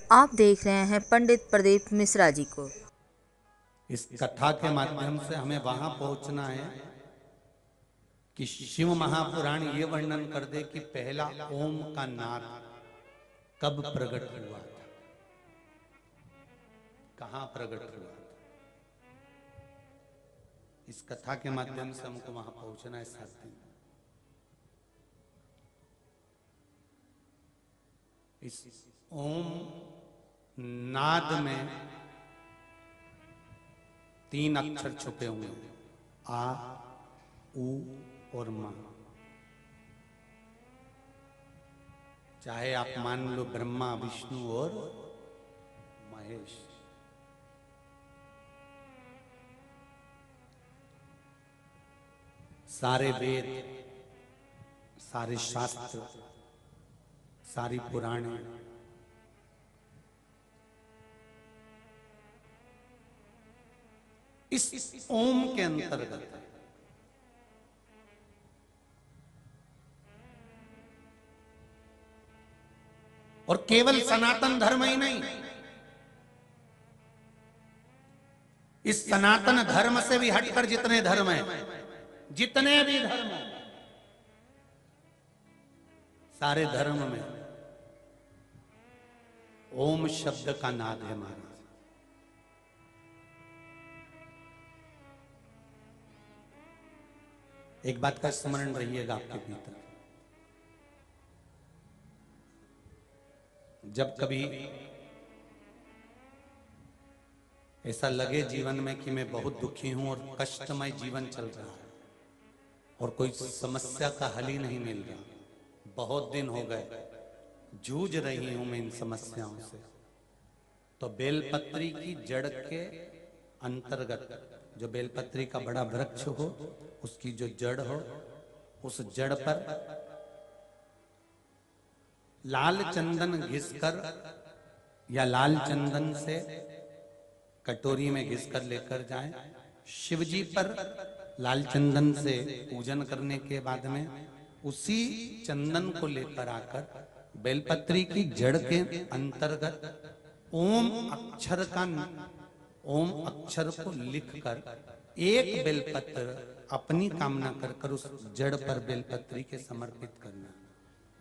आप देख रहे हैं पंडित प्रदीप मिश्रा जी को। इस कथा के माध्यम से हमें वहां पहुंचना है कि शिव महापुराण ये वर्णन कर दे कि पहला ओम का नाद कब प्रकट हुआ था, कहां प्रकट हुआ था। इस कथा के माध्यम से हमको वहां पहुंचना है 7 दिन। इस ओम नाद में 3 अक्षर छुपे हुए हैं, आ, उ और मा। चाहे आप मान लो ब्रह्मा, विष्णु और महेश। सारे वेद, सारे शास्त्र, सारी पुराणे, इस ओम के अंतर्गत है। और केवल सनातन धर्म ही नहीं, इस सनातन धर्म से भी हटकर जितने धर्म हैं, जितने भी धर्म हैं, सारे धर्म में ओम शब्द का नाद है महाराज। एक बात का स्मरण रहिएगा आपके भीतर, जब कभी ऐसा लगे जीवन में कि मैं बहुत दुखी हूं और कष्टमय जीवन चल रहा है और कोई समस्या का हल ही नहीं मिल रहा, बहुत दिन हो गए जूझ रही हूं मैं इन समस्याओं से, तो बेलपत्री की जड़ के अंतर्गत, जो बेलपत्री का बड़ा वृक्ष हो उसकी जो जड़ हो, उस जड़ पर लाल चंदन घिसकर या लाल चंदन से कटोरी में घिसकर लेकर जाएं। शिवजी पर लाल चंदन से पूजन करने के बाद में उसी चंदन को लेकर आकर बेलपत्री की जड़ के अंतर्गत ओम अक्षर को लिखकर एक बेलपत्र अपनी कामना कर उस जड़ पर बेलपत्री के समर्पित करना।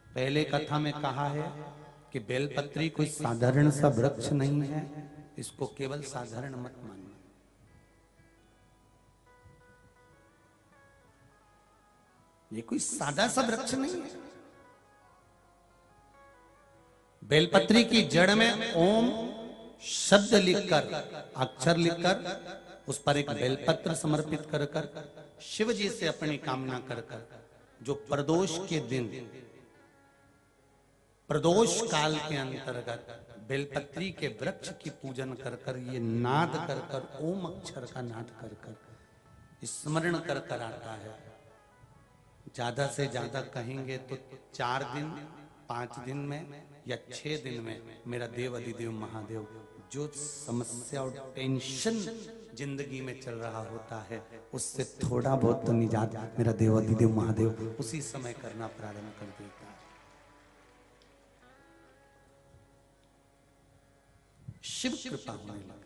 पहले कथा में कहा है कि बेलपत्री कोई साधारण सा वृक्ष नहीं है, इसको केवल साधारण मत मानना। ये कोई सादा सा वृक्ष नहीं है। बेलपत्री की जड़ में ओम शब्द लिखकर, अक्षर लिखकर उस पर एक बेलपत्र समर्पित कर कर शिव जी से अपनी कामना कर कर, जो प्रदोष के दिन, प्रदोष काल के अंतर्गत बेलपत्री के वृक्ष की पूजन कर कर, ये नाद कर कर, ओम अक्षर का नाद कर कर स्मरण कर कर आता है। ज्यादा से ज्यादा कहेंगे तो 4 दिन, 5 दिन में या 6 दिन में मेरा देव अधिदेव महादेव, जो समस्या और टेंशन जिंदगी में चल रहा होता है उससे थोड़ा बहुत तो निजात मेरा देव अधिदेव महादेव उसी समय करना प्रारंभ कर देता है। शिव कृपा होने लगती।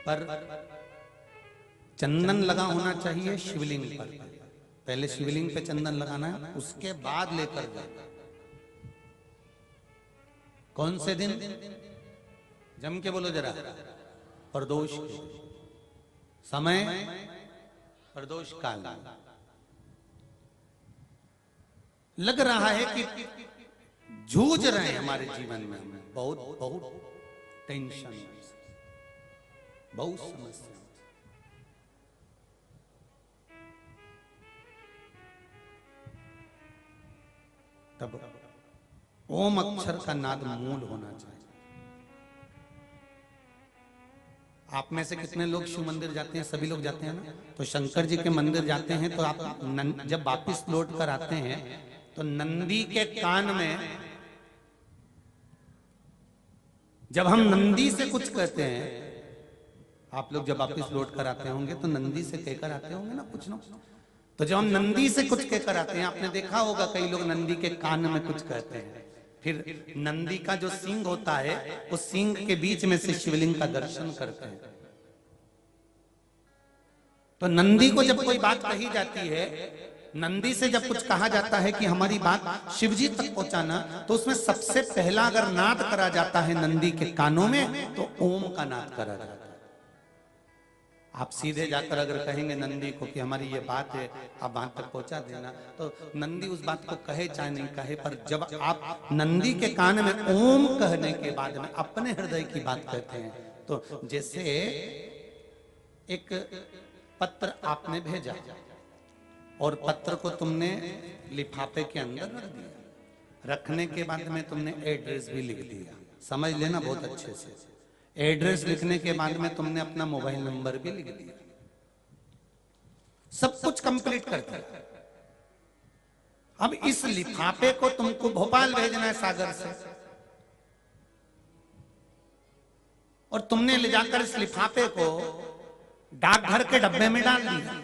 पर चंदन लगा होना चाहिए शिवलिंग पर। पहले शिवलिंग पे चंदन लगाना है, उसके बाद लेकर जाना। कौन से दिन? जम के बोलो जरा। प्रदोष के समय, प्रदोष काल। लग रहा है कि जूझ रहे हैं हमारे जीवन में, बहुत बहुत टेंशन, बहुत समस्या। तब ओम अक्षर का नाद मूल होना चाहिए। आप में से कितने लोग शिव मंदिर जाते हैं? सभी लोग जाते हैं ना। तो शंकर जी के मंदिर जाते हैं तो आप जब वापिस लौट कर आते हैं तो नंदी के कान में, जब हम नंदी से कुछ कहते हैं आप लोग जब वापिस लौट कर आते होंगे तो नंदी से कहकर आते होंगे ना कुछ ना। तो जब हम नंदी से कुछ कहकर आते हैं, आपने देखा होगा कई लोग नंदी के कान में कुछ कहते हैं, फिर नंदी का जो सींग होता है उस सींग के बीच में से शिवलिंग का दर्शन करते हैं। तो नंदी को जब कोई बात कही जाती है, नंदी से जब कुछ कहा जाता है कि हमारी बात शिवजी तक पहुंचाना, तो उसमें सबसे पहला अगर नाद करा जाता है नंदी के कानों में, तो ओम का नाद करा जाता है। आप सीधे जाकर अगर कहेंगे नंदी को कि हमारी ये बात है, आप वहां तक पहुंचा देना, तो नंदी उस बात को कहे चाहे नहीं कहे, पर जब आप नंदी के कान में ओम कहने के बाद में अपने हृदय की बात कहते हैं, तो जैसे एक पत्र आपने भेजा और पत्र को तुमने लिफाफे के अंदर रख दिया, रखने के बाद में तुमने एड्रेस भी लिख दिया, समझ लेना बहुत अच्छे से। एड्रेस लिखने के बाद में तुमने अपना मोबाइल नंबर भी लिख दिया, सब कुछ कंप्लीट कर दिया। अब इस लिफाफे को तुमको भोपाल भेजना है सागर से, और तुमने ले जाकर इस लिफाफे को डाकघर के डब्बे में डाल दिया।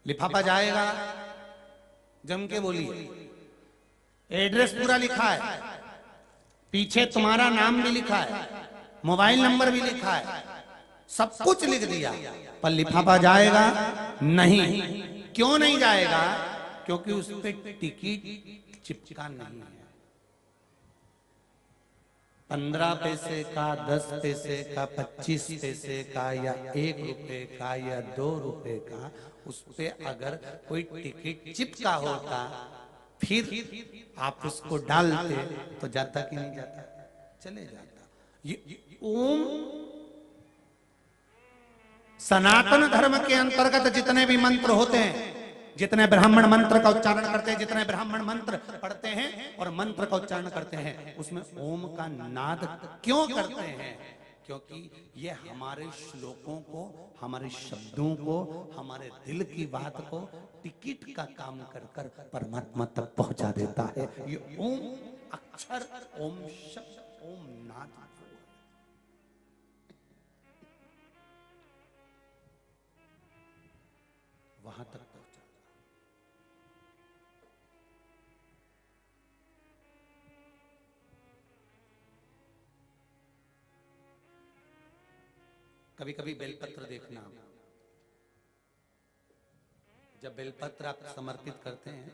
लिफाफा जाएगा, जम के बोलिए, एड्रेस पूरा लिखा है, पीछे तुम्हारा नाम भी लिखा है, मोबाइल नंबर भी लिखा है, सब कुछ लिख दिया, पर लिफाफा जाएगा नहीं। क्यों नहीं जाएगा? क्योंकि उस पर टिकट चिपका नहीं है। 15 पैसे का, 10 पैसे का, 25 पैसे का, या 1 रुपए का, या 2 रुपए का, उस पे अगर कोई टिकट चिपका होता, फिर आप उसको डालते तो जाता कि नहीं जाता? चले जाता। ये ओम सनातन धर्म के अंतर्गत जितने भी मंत्र होते हैं, जितने ब्राह्मण मंत्र का उच्चारण करते हैं, जितने ब्राह्मण मंत्र पढ़ते हैं और मंत्र का उच्चारण करते हैं, उसमें ओम का नाद क्यों करते हैं? क्योंकि ये हमारे श्लोकों को, हमारे शब्दों को, हमारे दिल की बात को टिकट का काम कर कर परमात्मा तक पहुंचा देता है। ये ओम अक्षर, ओम शब्द, ओम नाद वहां तक पहुंचा। कभी कभी बेलपत्र देखना, जब बेलपत्र आप समर्पित करते हैं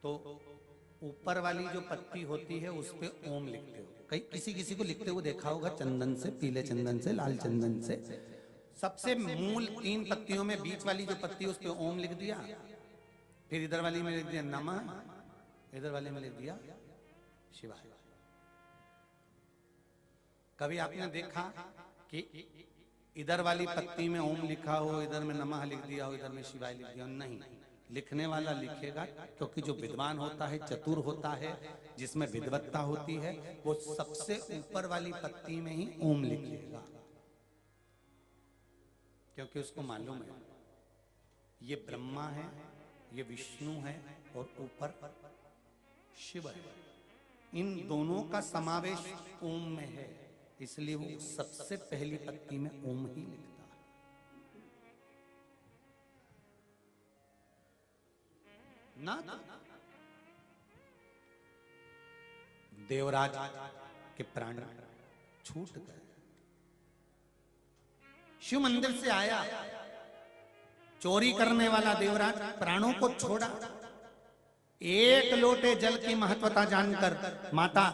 तो ऊपर वाली जो पत्ती होती है उस पे ओम लिखते हो। कई किसी किसी को लिखते हुए देखा होगा, चंदन से, पीले चंदन से, लाल चंदन से। सबसे मूल 3 पत्तियों में बीच वाली जो पत्ती उस पे ओम लिख दिया, फिर इधर वाली में लिख दिया नमः, इधर वाले में लिख दिया शिवाय। कभी आपने देखा कि इधर वाली पत्ती में ओम लिखा हो, इधर में नमः लिख दिया हो, इधर में शिवाय लिख दिया हो? नहीं, लिखने वाला लिखेगा, क्योंकि जो विद्वान होता है, चतुर होता है, जिसमें विद्वत्ता होती है, वो सबसे ऊपर वाली पत्ती में ही ओम लिखेगा, क्योंकि उसको मालूम है ये ब्रह्मा है, ये विष्णु है और ऊपर शिव है, इन दोनों का समावेश ओम में है, इसलिए वो सबसे पहली पत्ती में ओम ही लिखता है। ना देवराज के प्राण छूट गए, शिव मंदिर से आया, चोरी करने वाला देवराज प्राणों को छोड़ा। एक लोटे जल की महत्वता जानकर माता,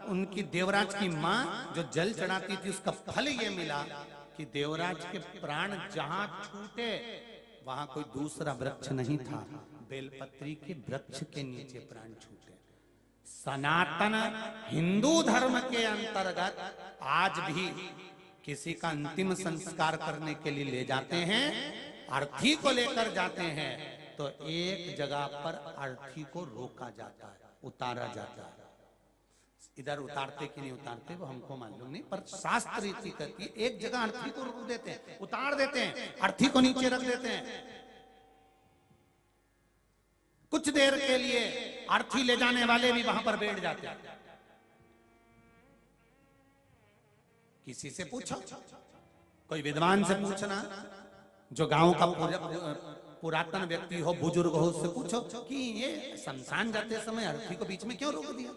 उनकी देवराज की मां जो जल चढ़ाती थी, उसका फल ये मिला कि देवराज के प्राण जहां छूटे वहां कोई दूसरा वृक्ष नहीं था, बेलपत्री के वृक्ष के नीचे प्राण छूटे। सनातन हिंदू धर्म के अंतर्गत आज भी किसी का अंतिम संस्कार करने के लिए ले जाते हैं, अर्थी को लेकर जाते हैं, तो एक जगह पर अर्थी को रोका जाता है, उतारा जाता है। इधर उतारते कि नहीं उतारते वो हमको मालूम नहीं, पर शास्त्र रीति कहती है एक जगह अर्थी को रोक देते हैं, उतार देते हैं, अर्थी को नीचे रख देते हैं। कुछ देर के लिए अर्थी ले जाने वाले भी वहां पर बैठ जाते हैं किसी से पूछो, कोई विद्वान से पूछना, जो गांव का पुरातन व्यक्ति हो, बुजुर्ग हो, उससे पूछो कि ये शमशान जाते समय अर्थी को बीच में क्यों रोक दिया,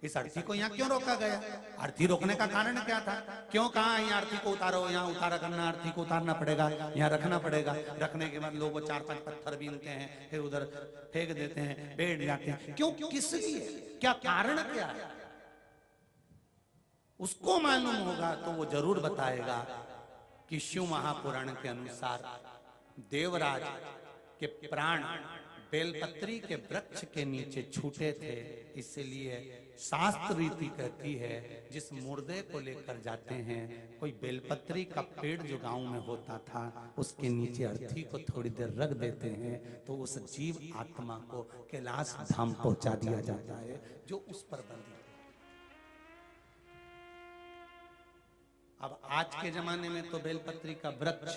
इस अर्थी को यहाँ क्यों रोका गया, अर्थी रोकने का कारण क्या था, क्यों कहा यहाँ अर्थी को उतारो, यहाँ उतारा करना, अर्थी को उतारना पड़ेगा, यहाँ रखना पड़ेगा, रखने के बाद लोग 4-5 पत्थर बीनते हैं, फिर उधर फेंक देते हैं, बैठ जाते हैं, क्यों, किस लिए, क्या कारण क्या है, उसको मालूम होगा तो वो जरूर बताएगा कि शिव महापुराण के अनुसार देवराज के प्राण बेलपत्री के वृक्ष के नीचे छूटे थे, इसलिए शास्त्र रीति कहती है जिस मुर्दे को लेकर जाते हैं, कोई बेलपत्री का पेड़ जो गांव में होता था उसके नीचे अर्थी को थोड़ी देर रख देते हैं तो उस जीव आत्मा को कैलाश धाम पहुंचा दिया जाता है जो उस पर बंधी। अब आज के जमाने में तो बेलपत्री का वृक्ष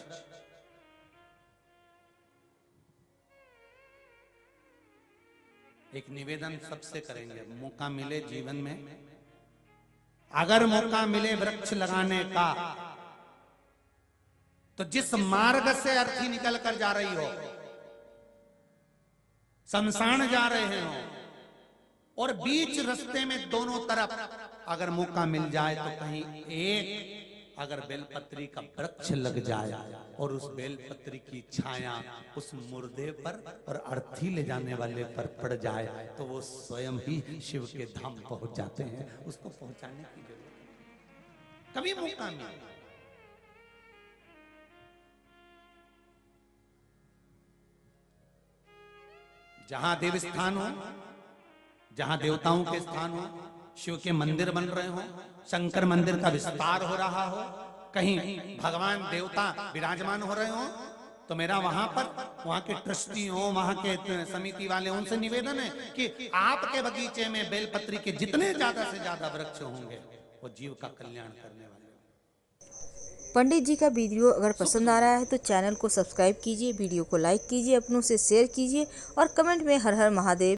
एक निवेदन सबसे करेंगे, मौका मिले जीवन में, अगर मौका मिले वृक्ष लगाने का, तो जिस मार्ग से अर्थी निकल कर जा रही हो, शमशान जा रहे हो और बीच रास्ते में दोनों तरफ अगर मौका मिल जाए तो कहीं एक अगर बेलपत्री का वृक्ष लग जाए और उस बेलपत्री की छाया उस मुर्दे पर और अर्थी ले जाने वाले पर पड़ जाए तो वो स्वयं ही शिव के धाम पहुंच जाते हैं। उसको पहुंचाने की जरूरत, कभी मौका मिले जहां देव स्थान हो, जहां देवताओं के स्थान हो, शिव के मंदिर बन रहे हो, शंकर मंदिर का विस्तार हो रहा हो, कहीं भगवान देवता विराजमान हो रहे हो, तो मेरा वहां पर वहां के ट्रस्टी हो, वहां के समिति वाले, उनसे निवेदन है कि आपके बगीचे में बेलपत्री के जितने ज्यादा से ज्यादा वृक्ष होंगे वो जीव का कल्याण करने वाले। पंडित जी का वीडियो अगर पसंद आ रहा है तो चैनल को सब्सक्राइब कीजिए, वीडियो को लाइक कीजिए, अपनों से शेयर कीजिए और कमेंट में हर हर महादेव